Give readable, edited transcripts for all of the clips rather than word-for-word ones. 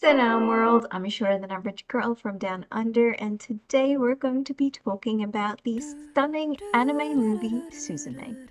Salam world, I'm Ashura, the average girl from down under, and today we're going to be talking about the stunning anime movie Suzume.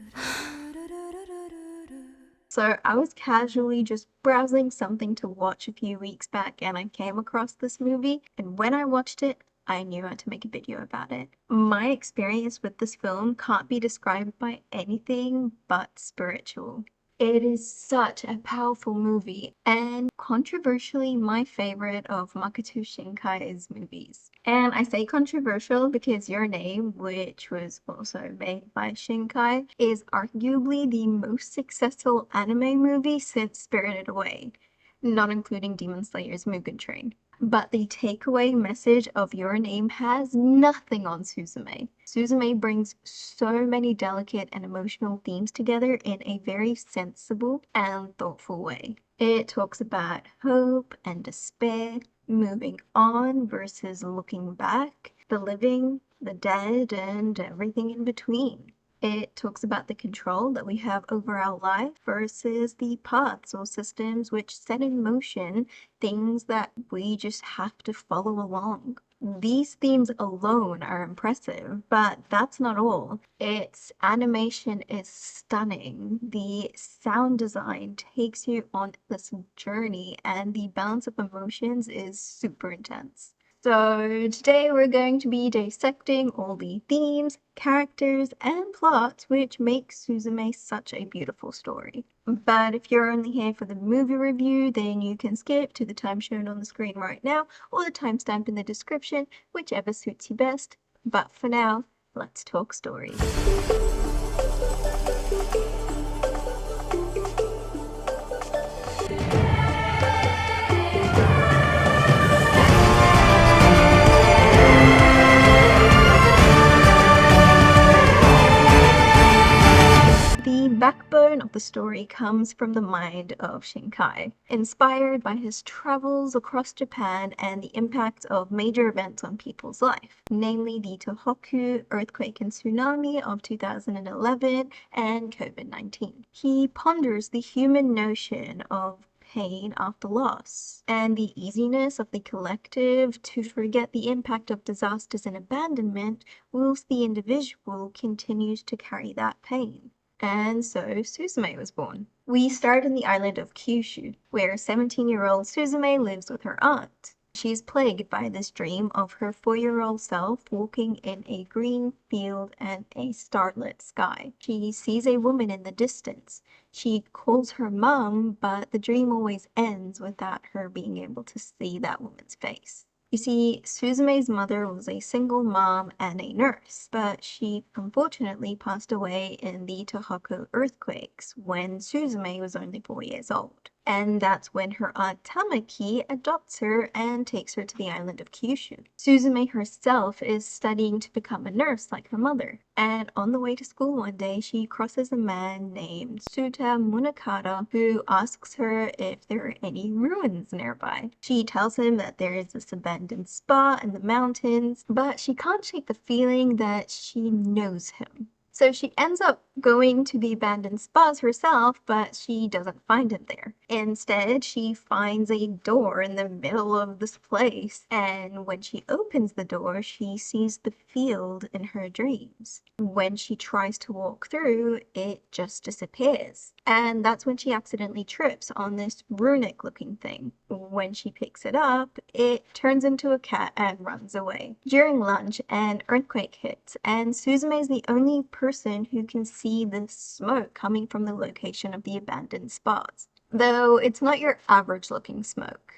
So I was casually just browsing something to watch a few weeks back and I came across this movie, and when I watched it, I knew I had to make a video about it. My experience with this film can't be described by anything but spiritual. It is such a powerful movie and controversially my favorite of Makoto Shinkai's movies. And I say controversial because Your Name, which was also made by Shinkai, is arguably the most successful anime movie since Spirited Away, not including Demon Slayer's Mugen Train. But the takeaway message of Your Name has nothing on Suzume. Suzume brings so many delicate and emotional themes together in a very sensible and thoughtful way. It talks about hope and despair, moving on versus looking back, the living, the dead, and everything in between. It talks about the control that we have over our life versus the paths or systems which set in motion things that we just have to follow along. These themes alone are impressive, but that's not all. Its animation is stunning. The sound design takes you on this journey, and the balance of emotions is super intense. So today we're going to be dissecting all the themes, characters, and plots which make Suzume such a beautiful story. But if you're only here for the movie review, then you can skip to the time shown on the screen right now or the timestamp in the description, whichever suits you best. But for now, let's talk stories. The backbone of the story comes from the mind of Shinkai, inspired by his travels across Japan and the impact of major events on people's life, namely the Tohoku earthquake and tsunami of 2011 and COVID-19. He ponders the human notion of pain after loss, and the easiness of the collective to forget the impact of disasters and abandonment, whilst the individual continues to carry that pain. And so Suzume was born. We start on the island of Kyushu, where 17-year-old Suzume lives with her aunt. She's plagued by this dream of her 4-year-old self walking in a green field and a starlit sky. She sees a woman in the distance. She calls her mom, but the dream always ends without her being able to see that woman's face. You see, Suzume's mother was a single mom and a nurse, but she unfortunately passed away in the Tohoku earthquakes when Suzume was only 4 years old. And that's when her aunt Tamaki adopts her and takes her to the island of Kyushu. Suzume herself is studying to become a nurse like her mother, and on the way to school one day she crosses a man named Souta Munakata who asks her if there are any ruins nearby. She tells him that there is this abandoned spa in the mountains, but she can't shake the feeling that she knows him. So she ends up going to the abandoned spas herself, but she doesn't find him there. Instead, she finds a door in the middle of this place, and when she opens the door, she sees the field in her dreams. When she tries to walk through, it just disappears. And that's when she accidentally trips on this runic looking thing. When she picks it up, it turns into a cat and runs away. During lunch, an earthquake hits, and Suzume is the only person who can see the smoke coming from the location of the abandoned spas. Though it's not your average looking smoke.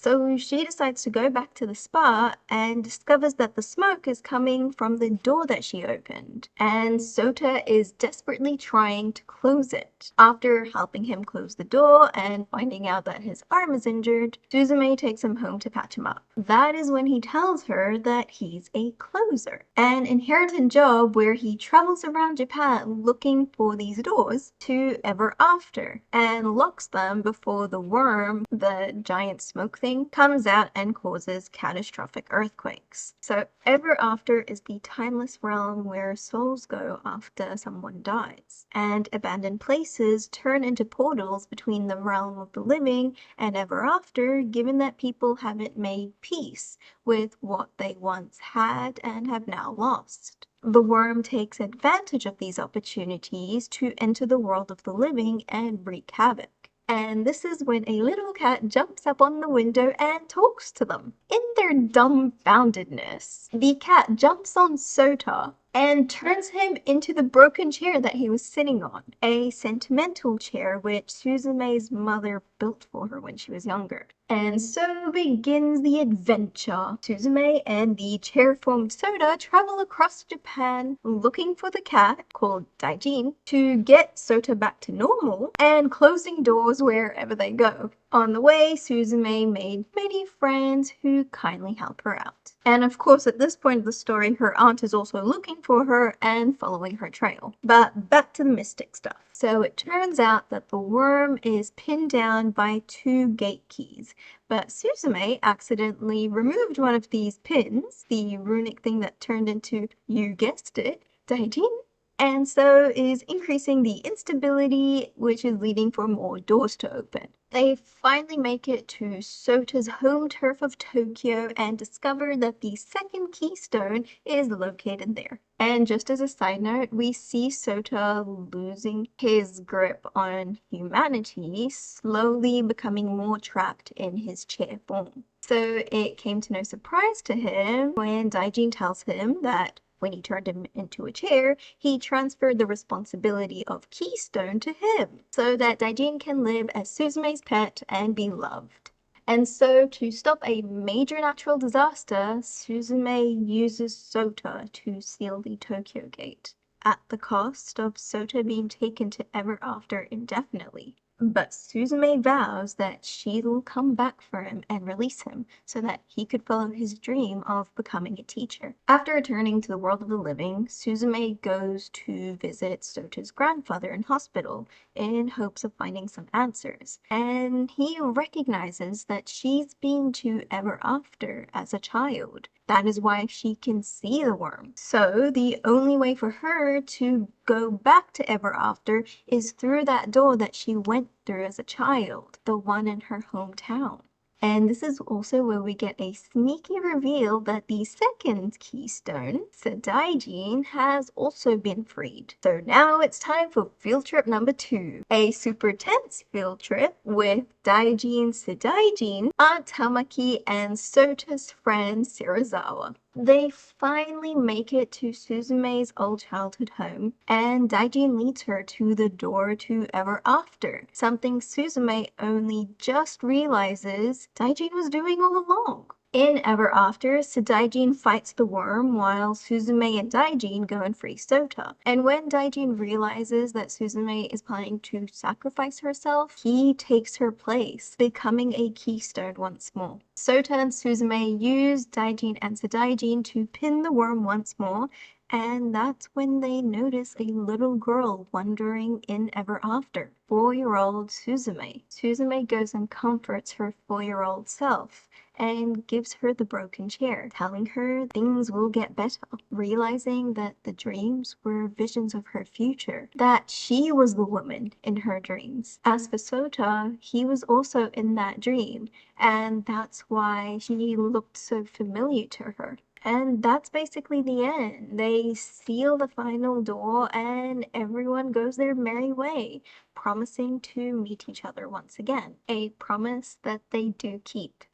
So she decides to go back to the spa and discovers that the smoke is coming from the door that she opened, and Souta is desperately trying to close it. After helping him close the door and finding out that his arm is injured, Suzume takes him home to patch him up. That is when he tells her that he's a closer, an inherited job where he travels around Japan looking for these doors to ever after and locks them before the worm, the giant smoke thing melting, comes out and causes catastrophic earthquakes. So ever after is the timeless realm where souls go after someone dies, and abandoned places turn into portals between the realm of the living and ever after, given that people haven't made peace with what they once had and have now lost. The worm takes advantage of these opportunities to enter the world of the living and wreak havoc. And this is when a little cat jumps up on the window and talks to them. In their dumbfoundedness, the cat jumps on Souta and turns him into the broken chair that he was sitting on, a sentimental chair which Suzume's mother built for her when she was younger. And so begins the adventure. Suzume and the chair-formed Souta travel across Japan looking for the cat, called Daijin, to get Souta back to normal and closing doors wherever they go. On the way, Suzume made many friends who kindly help her out. And of course, at this point of the story, her aunt is also looking for her and following her trail. But back to the mystic stuff. So it turns out that the worm is pinned down by 2 gate keys. But Suzume accidentally removed one of these pins, the runic thing that turned into, you guessed it, Daijin, and so is increasing the instability, which is leading for more doors to open. They finally make it to Sota's home turf of Tokyo and discover that the second keystone is located there. And just as a side note, we see Souta losing his grip on humanity, slowly becoming more trapped in his chair form. So it came to no surprise to him when Daijin tells him that when he turned him into a chair, he transferred the responsibility of Keystone to him, so that Daijin can live as Suzume's pet and be loved. And so, to stop a major natural disaster, Suzume uses Souta to seal the Tokyo Gate, at the cost of Souta being taken to ever after indefinitely. But Suzume vows that she will come back for him and release him so that he could follow his dream of becoming a teacher. After returning to the world of the living, Suzume goes to visit Sota's grandfather in hospital in hopes of finding some answers. And he recognizes that she's been to ever after as a child. That is why she can see the worm. So the only way for her to go back to ever after is through that door that she went through as a child, the one in her hometown. And this is also where we get a sneaky reveal that the second keystone, Daijin, has also been freed. So now it's time for field trip number 2, a super tense field trip with Daijin, Daijin, Aunt Tamaki, and Sota's friend Shirazawa. They finally make it to Suzume's old childhood home, and Daijin leads her to the door to ever after, something Suzume only just realizes Daijin was doing all along. In Ever After, Daijin fights the worm while Suzume and Daijin go and free Souta. And when Daijin realizes that Suzume is planning to sacrifice herself, he takes her place, becoming a keystone once more. Souta and Suzume use Daijin and Daijin to pin the worm once more, and that's when they notice a little girl wandering in Ever After, 4-year-old Suzume. Suzume goes and comforts her 4-year-old self and gives her the broken chair, telling her things will get better, realizing that the dreams were visions of her future, that she was the woman in her dreams. As for Souta, he was also in that dream, and that's why she looked so familiar to her. And that's basically the end. They seal the final door and everyone goes their merry way, promising to meet each other once again. A promise that they do keep.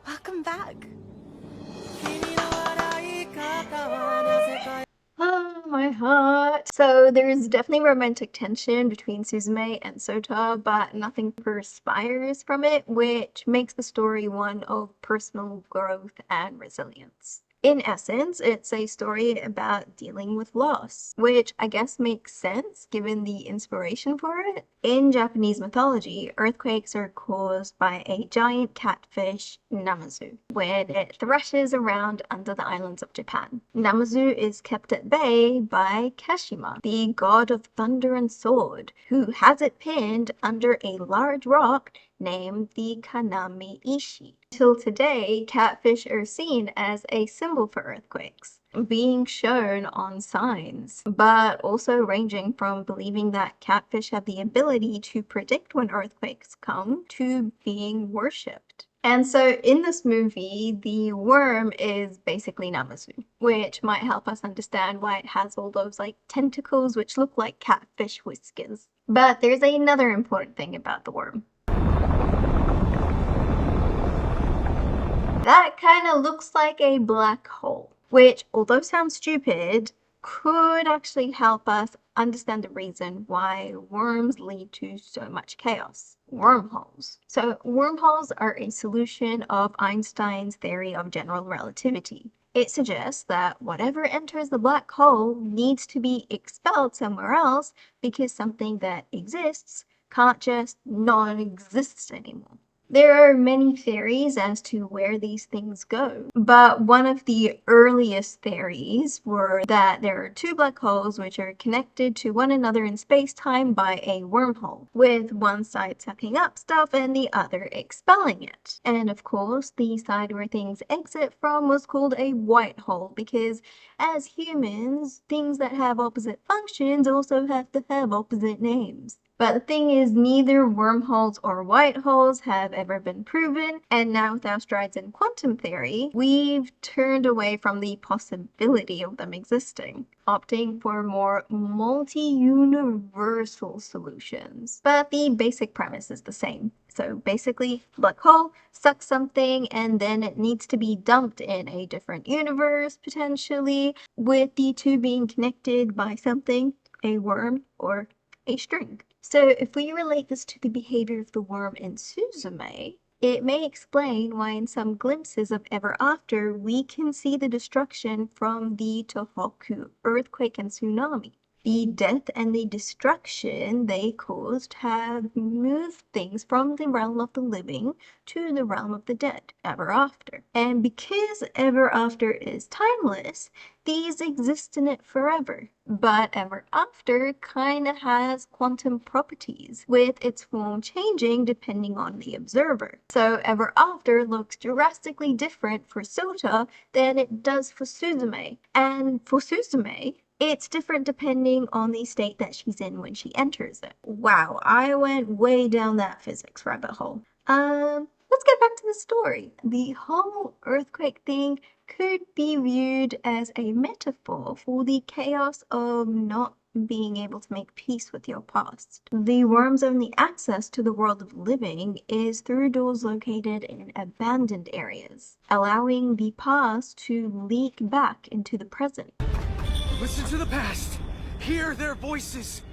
Welcome back. Oh, my heart. So there's definitely romantic tension between Suzume and Souta, but nothing perspires from it, which makes the story one of personal growth and resilience. In essence, it's a story about dealing with loss, which I guess makes sense given the inspiration for it. In Japanese mythology, earthquakes are caused by a giant catfish, Namazu, when it thrashes around under the islands of Japan. Namazu is kept at bay by Kashima, the god of thunder and sword, who has it pinned under a large rock named the Kanami-ishi. Till today, catfish are seen as a symbol for earthquakes, being shown on signs, but also ranging from believing that catfish have the ability to predict when earthquakes come to being worshipped. And so in this movie, the worm is basically Namazu, which might help us understand why it has all those like tentacles which look like catfish whiskers. But there's another important thing about the worm. That kind of looks like a black hole, which, although sounds stupid, could actually help us understand the reason why worms lead to so much chaos. Wormholes. So wormholes are a solution of Einstein's theory of general relativity. It suggests that whatever enters the black hole needs to be expelled somewhere else because something that exists can't just non-exist anymore. There are many theories as to where these things go, but one of the earliest theories were that there are two black holes which are connected to one another in space-time by a wormhole, with one side sucking up stuff and the other expelling it. And of course, the side where things exit from was called a white hole because as humans, things that have opposite functions also have to have opposite names. But the thing is, neither wormholes or white holes have ever been proven, and now with our strides in quantum theory, we've turned away from the possibility of them existing, opting for more multi-universal solutions. But the basic premise is the same. So basically, black hole sucks something and then it needs to be dumped in a different universe, potentially, with the two being connected by something, a worm or a string. So if we relate this to the behavior of the worm in Suzume, it may explain why in some glimpses of Ever After we can see the destruction from the Tohoku earthquake and tsunami. The death and the destruction they caused have moved things from the realm of the living to the realm of the dead, Ever After. And because Ever After is timeless, these exist in it forever. But Ever After kinda has quantum properties, with its form changing depending on the observer. So Ever After looks drastically different for Souta than it does for Suzume. And for Suzume, it's different depending on the state that she's in when she enters it. Wow, I went way down that physics rabbit hole. Let's get back to the story. The whole earthquake thing could be viewed as a metaphor for the chaos of not being able to make peace with your past. The worm's only access to the world of living is through doors located in abandoned areas, allowing the past to leak back into the present. Listen to the past. Hear their voices.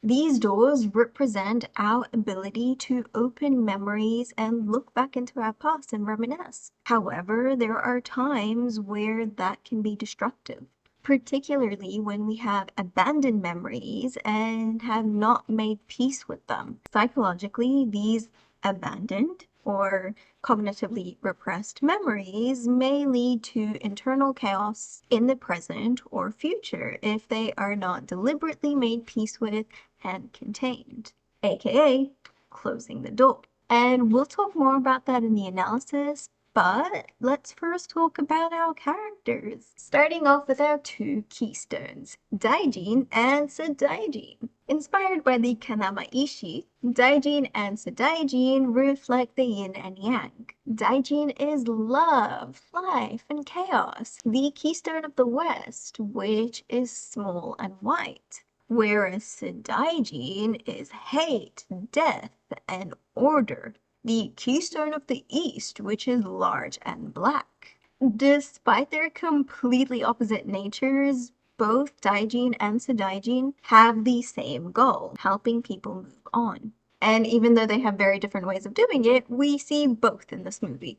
These doors represent our ability to open memories and look back into our past and reminisce. However, there are times where that can be destructive, particularly when we have abandoned memories and have not made peace with them. Psychologically, these abandoned or cognitively repressed memories may lead to internal chaos in the present or future if they are not deliberately made peace with and contained, aka closing the door. And we'll talk more about that in the analysis, but let's first talk about our characters. Starting off with our two keystones, Daijin and Sadaijin. Inspired by the Kanama-ishi, Daijin and Sadaijin reflect the yin and yang. Daijin is love, life, and chaos, the keystone of the West, which is small and white. Whereas Daijin is hate, death, and order, the keystone of the East, which is large and black. Despite their completely opposite natures, both Daijin and Sadaijin have the same goal, helping people move on. And even though they have very different ways of doing it, we see both in this movie.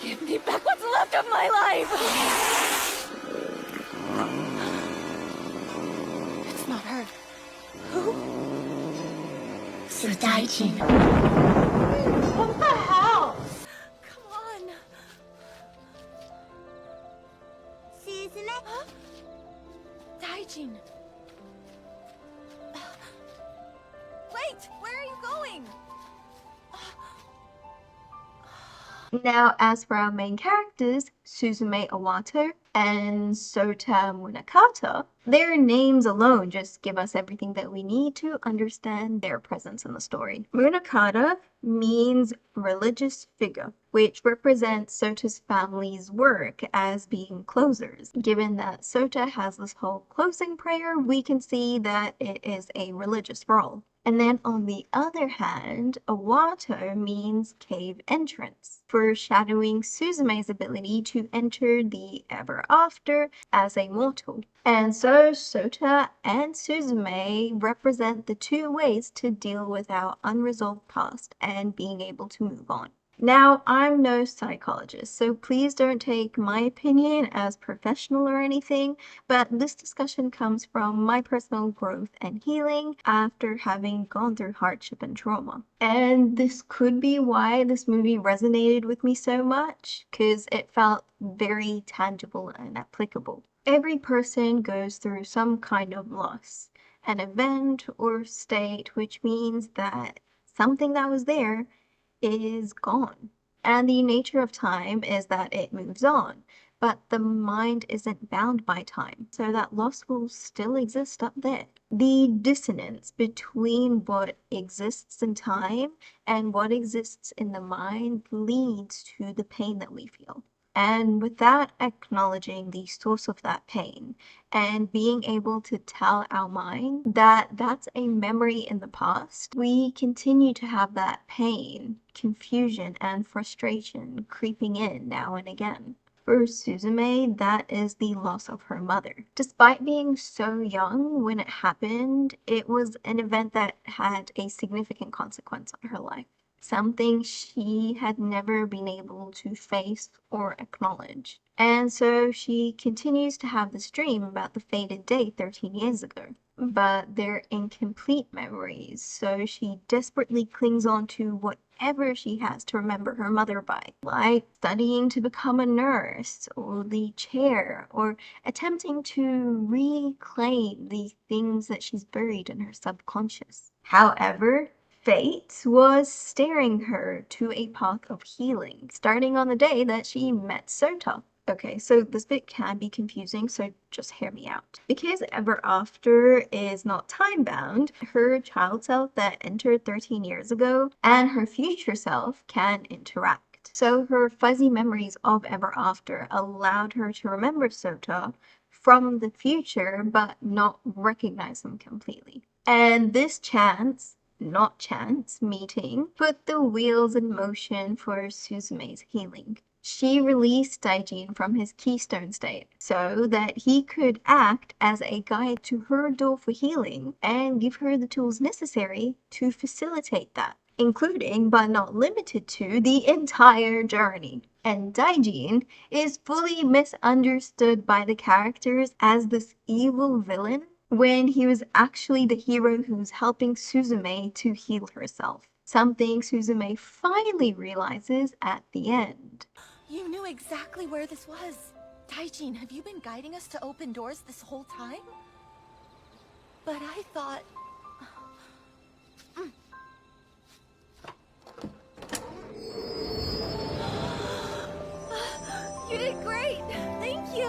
Give me back what's left of my life! It's not her. Who? Daijin. What the hell? Come on. Suzume? Huh? Daijin. Wait, where are you going? Now, as for our main characters, Suzume Owato and Souta Munakata, their names alone just give us everything that we need to understand their presence in the story. Munakata means religious figure, which represents Sota's family's work as being closers. Given that Souta has this whole closing prayer, we can see that it is a religious role. And then on the other hand, Owato means cave entrance, foreshadowing Suzume's ability to enter the ever after as a mortal. And so Souta and Suzume represent the two ways to deal with our unresolved past and being able to move on. Now, I'm no psychologist, so please don't take my opinion as professional or anything, but this discussion comes from my personal growth and healing after having gone through hardship and trauma. And this could be why this movie resonated with me so much, because it felt very tangible and applicable. Every person goes through some kind of loss, an event or state, which means that something that was there is gone. And the nature of time is that it moves on, but the mind isn't bound by time, so that loss will still exist up there. The dissonance between what exists in time and what exists in the mind leads to the pain that we feel. And without acknowledging the source of that pain and being able to tell our mind that that's a memory in the past, we continue to have that pain, confusion, and frustration creeping in now and again. For Suzume, that is the loss of her mother. Despite being so young when it happened, it was an event that had a significant consequence on her life. Something she had never been able to face or acknowledge. And so she continues to have this dream about the fated day 13 years ago. But they're incomplete memories, so she desperately clings on to whatever she has to remember her mother by, like studying to become a nurse, or the chair, or attempting to reclaim the things that she's buried in her subconscious. However, fate was steering her to a path of healing, starting on the day that she met Souta. Okay, so this bit can be confusing, so just hear me out. Because Ever After is not time-bound, her child self that entered 13 years ago and her future self can interact. So her fuzzy memories of Ever After allowed her to remember Souta from the future, but not recognize him completely. And this not chance meeting put the wheels in motion for Suzume's healing. She released Daijin from his keystone state so that he could act as a guide to her door for healing and give her the tools necessary to facilitate that, including but not limited to the entire journey. And Daijin is fully misunderstood by the characters as this evil villain when he was actually the hero who's helping Suzume to heal herself. Something Suzume finally realizes at the end. You knew exactly where this was. Daijin, have you been guiding us to open doors this whole time? But I thought... You did great! Thank you!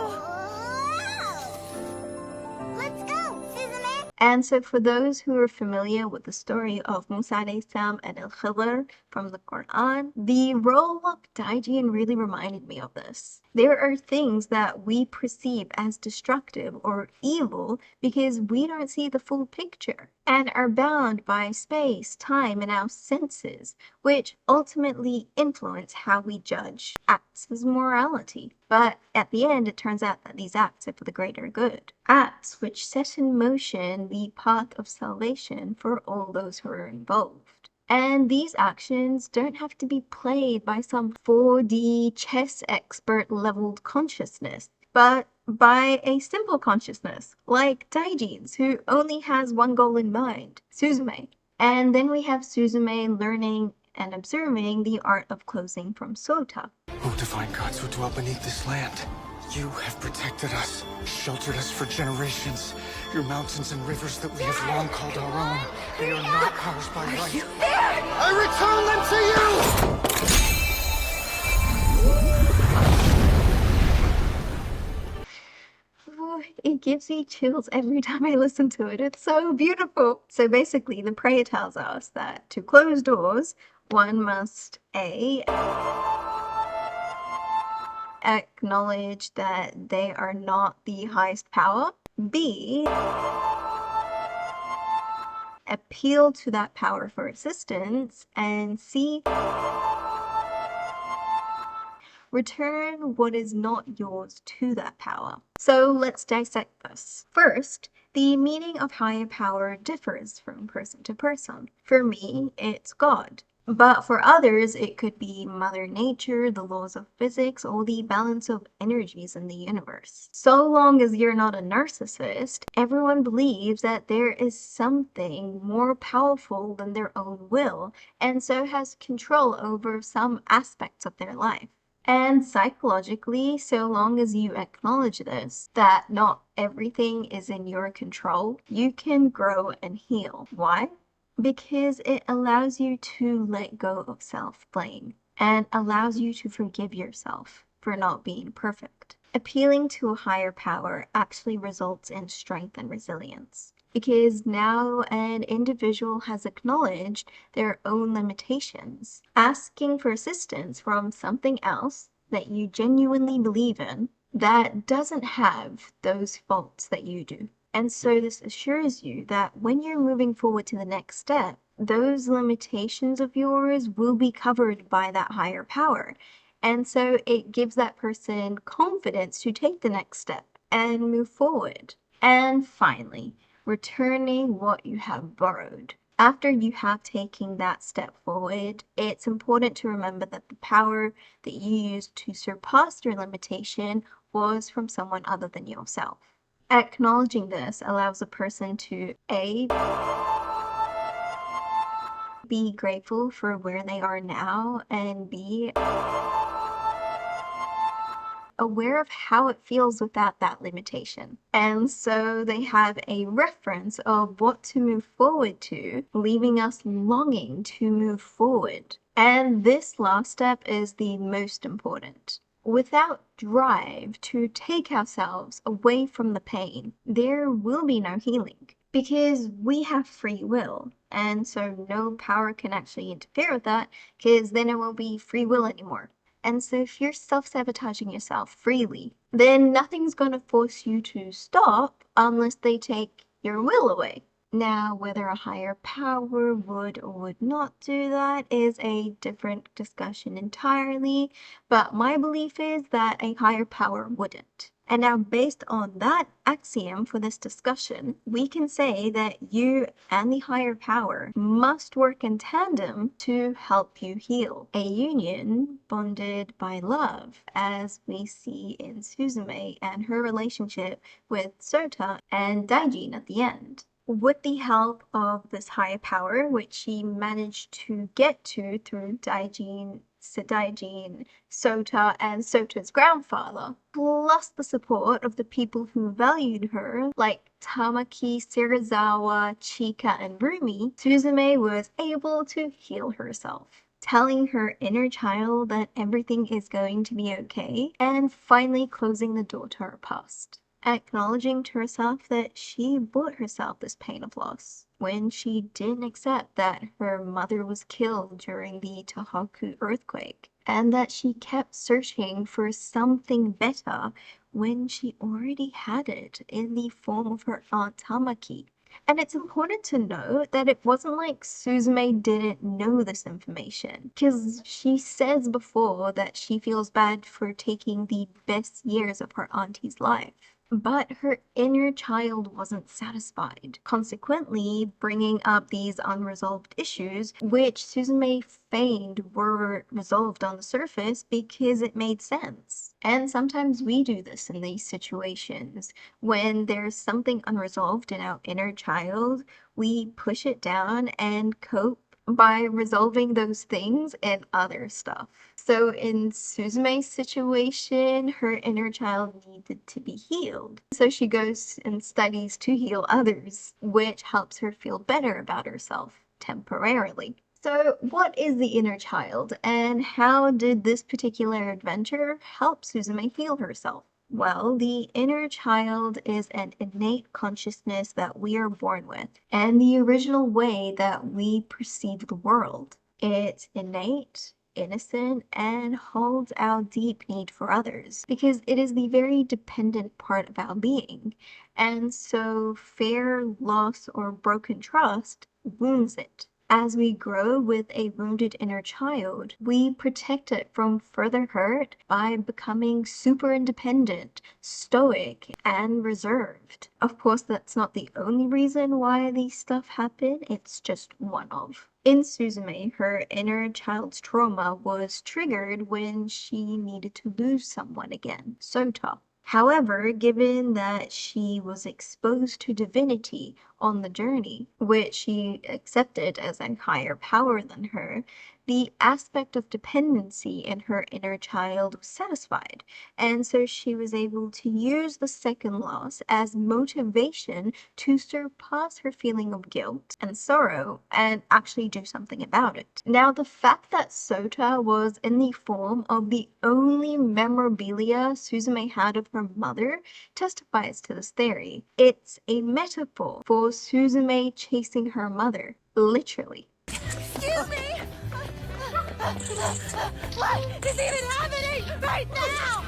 Let's go, Suzume! And so for those who are familiar with the story of Musa alayhi salam and Al-Khidr from the Quran, the role of Daijin really reminded me of this. There are things that we perceive as destructive or evil because we don't see the full picture and are bound by space, time, and our senses, which ultimately influence how we judge acts as morality. But at the end, it turns out that these acts are for the greater good. Acts which set in motion the path of salvation for all those who are involved. And these actions don't have to be played by some 4D chess expert leveled consciousness, but by a simple consciousness, like Daijin's, who only has one goal in mind, Suzume. And then we have Suzume learning and observing the art of closing from Souta. O divine gods who dwell beneath this land, you have protected us, sheltered us for generations. Your mountains and rivers that we have long called our own, they are not ours by right. I return them to you! It gives me chills every time I listen to it. It's so beautiful. So basically, the prayer tells us that to close doors, one must A, acknowledge that they are not the highest power, B, appeal to that power for assistance, and C, return what is not yours to that power. So let's dissect this. First, the meaning of higher power differs from person to person. For me, it's God. But for others, it could be Mother Nature, the laws of physics, or the balance of energies in the universe. So long as you're not a narcissist, everyone believes that there is something more powerful than their own will, and so has control over some aspects of their life. And psychologically, so long as you acknowledge this, that not everything is in your control, you can grow and heal. Why? Because it allows you to let go of self-blame and allows you to forgive yourself for not being perfect. Appealing to a higher power actually results in strength and resilience, because now an individual has acknowledged their own limitations. Asking for assistance from something else that you genuinely believe in that doesn't have those faults that you do. And so this assures you that when you're moving forward to the next step, those limitations of yours will be covered by that higher power. And so it gives that person confidence to take the next step and move forward. And finally, returning what you have borrowed. After you have taken that step forward, it's important to remember that the power that you used to surpass your limitation was from someone other than yourself. Acknowledging this allows a person to A, be grateful for where they are now, and B, aware of how it feels without that limitation. And so they have a reference of what to move forward to, leaving us longing to move forward. And this last step is the most important. Without drive to take ourselves away from the pain, there will be no healing, because we have free will. And so no power can actually interfere with that, because then it won't be free will anymore. And so if you're self-sabotaging yourself freely, then nothing's going to force you to stop unless they take your will away. Now, whether a higher power would or would not do that is a different discussion entirely, but my belief is that a higher power wouldn't. And now, based on that axiom for this discussion, we can say that you and the higher power must work in tandem to help you heal. A union bonded by love, as we see in Suzume and her relationship with Souta and Daijin at the end. With the help of this higher power, which she managed to get to through Daijin, Souta, and Sota's grandfather, plus the support of the people who valued her, like Tamaki, Serizawa, Chika, and Rumi, Suzume was able to heal herself, telling her inner child that everything is going to be okay, and finally closing the door to her past. Acknowledging to herself that she brought herself this pain of loss when she didn't accept that her mother was killed during the Tohoku earthquake, and that she kept searching for something better when she already had it in the form of her aunt Tamaki. And it's important to note that it wasn't like Suzume didn't know this information, because she says before that she feels bad for taking the best years of her auntie's life. But her inner child wasn't satisfied, consequently bringing up these unresolved issues, which Suzume feigned were resolved on the surface because it made sense. And sometimes we do this in these situations. When there's something unresolved in our inner child, we push it down and cope by resolving those things and other stuff. So in Suzume's situation, her inner child needed to be healed. So she goes and studies to heal others, which helps her feel better about herself temporarily. So what is the inner child, and how did this particular adventure help Suzume heal herself? Well, the inner child is an innate consciousness that we are born with, and the original way that we perceive the world. It's innate, innocent, and holds our deep need for others, because it is the very dependent part of our being. And so fear, loss, or broken trust wounds it. As we grow with a wounded inner child, we protect it from further hurt by becoming super independent, stoic, and reserved. Of course, that's not the only reason why these stuff happen, it's just one of. In Suzume, her inner child's trauma was triggered when she needed to lose someone again, Souta. However, given that she was exposed to divinity on the journey, which she accepted as a higher power than her, the aspect of dependency in her inner child was satisfied, and so she was able to use the second loss as motivation to surpass her feeling of guilt and sorrow and actually do something about it. Now, the fact that Souta was in the form of the only memorabilia Suzume had of her mother testifies to this theory. It's a metaphor for Suzume chasing her mother, literally. Excuse me! What is even happening right now?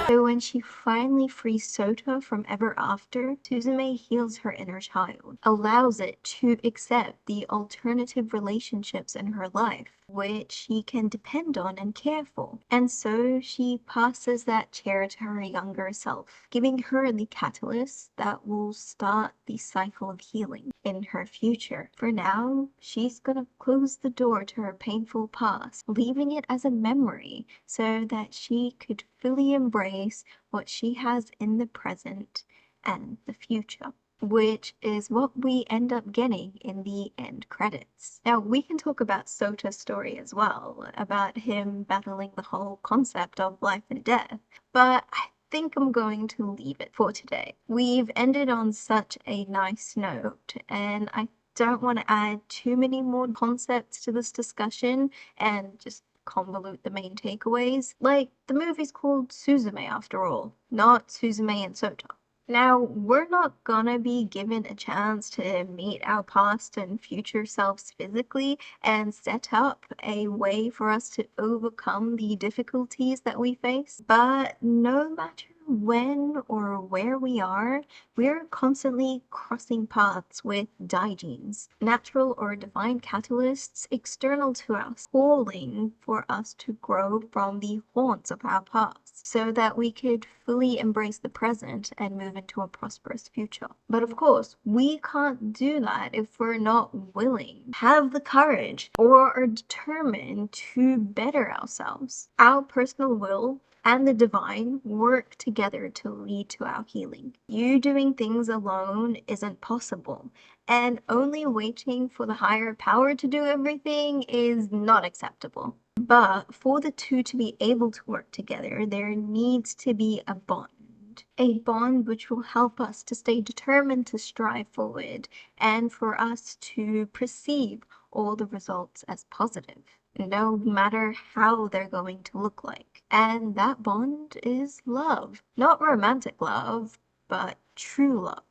So when she finally frees Souta from ever after, Suzume heals her inner child, allows it to accept the alternative relationships in her life, which she can depend on and care for. And so she passes that chair to her younger self, giving her the catalyst that will start the cycle of healing in her future. For now, she's gonna close the door to her painful past, leaving it as a memory so that she could fully embrace what she has in the present and the future, which is what we end up getting in the end credits. Now, we can talk about Sota's story as well, about him battling the whole concept of life and death, but I think I'm going to leave it for today. We've ended on such a nice note, and I don't want to add too many more concepts to this discussion and just convolute the main takeaways. Like, the movie's called Suzume after all, not Suzume and Souta. Now, we're not gonna be given a chance to meet our past and future selves physically and set up a way for us to overcome the difficulties that we face, but no matter when or where we are, we're constantly crossing paths with Daijins, natural or divine catalysts external to us, calling for us to grow from the haunts of our past so that we could fully embrace the present and move into a prosperous future. But of course, we can't do that if we're not willing, have the courage, or are determined to better ourselves. Our personal will and the divine work together to lead to our healing. You doing things alone isn't possible, and only waiting for the higher power to do everything is not acceptable. But for the two to be able to work together, there needs to be a bond. A bond which will help us to stay determined to strive forward and for us to perceive all the results as positive, no matter how they're going to look like. And that bond is love. Not romantic love, but true love.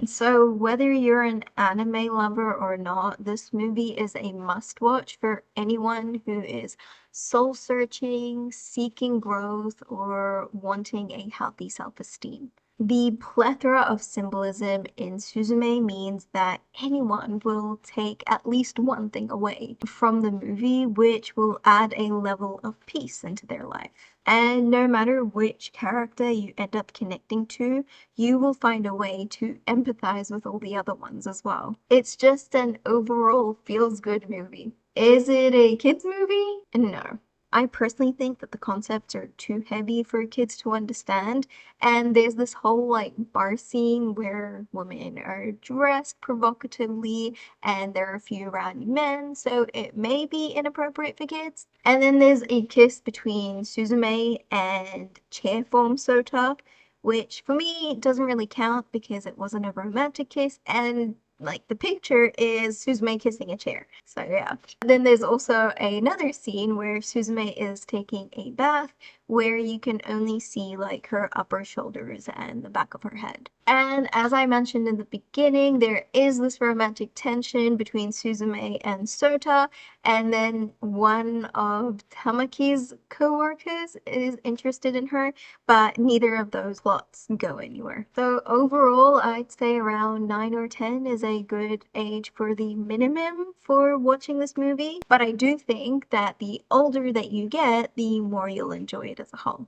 So whether you're an anime lover or not, this movie is a must-watch for anyone who is soul-searching, seeking growth, or wanting a healthy self-esteem. The plethora of symbolism in Suzume means that anyone will take at least one thing away from the movie, which will add a level of peace into their life. And no matter which character you end up connecting to, you will find a way to empathize with all the other ones as well. It's just an overall feels-good movie. Is it a kids' movie? No. I personally think that the concepts are too heavy for kids to understand, and there's this whole like bar scene where women are dressed provocatively and there are a few rowdy men, so it may be inappropriate for kids. And then there's a kiss between Suzume and chair form Souta, which for me doesn't really count because it wasn't a romantic kiss, and like the picture is Suzume kissing a chair. So yeah. Then there's also another scene where Suzume is taking a bath where you can only see like her upper shoulders and the back of her head. And as I mentioned in the beginning, there is this romantic tension between Suzume and Souta, and then one of Tamaki's co-workers is interested in her, but neither of those plots go anywhere. So overall, I'd say around 9 or 10 is a good age for the minimum for watching this movie, but I do think that the older that you get, the more you'll enjoy it as a whole.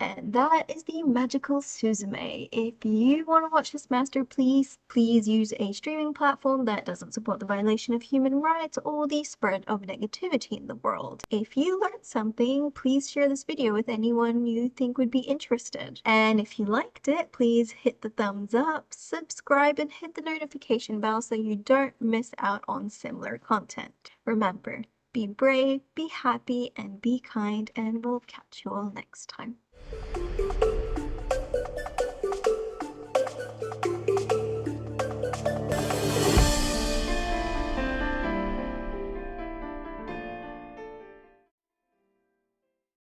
And that is the magical Suzume. If you want to watch this masterpiece, please use a streaming platform that doesn't support the violation of human rights or the spread of negativity in the world. If you learned something, please share this video with anyone you think would be interested. And if you liked it, please hit the thumbs up, subscribe, and hit the notification bell so you don't miss out on similar content. Remember, be brave, be happy, and be kind, and we'll catch you all next time.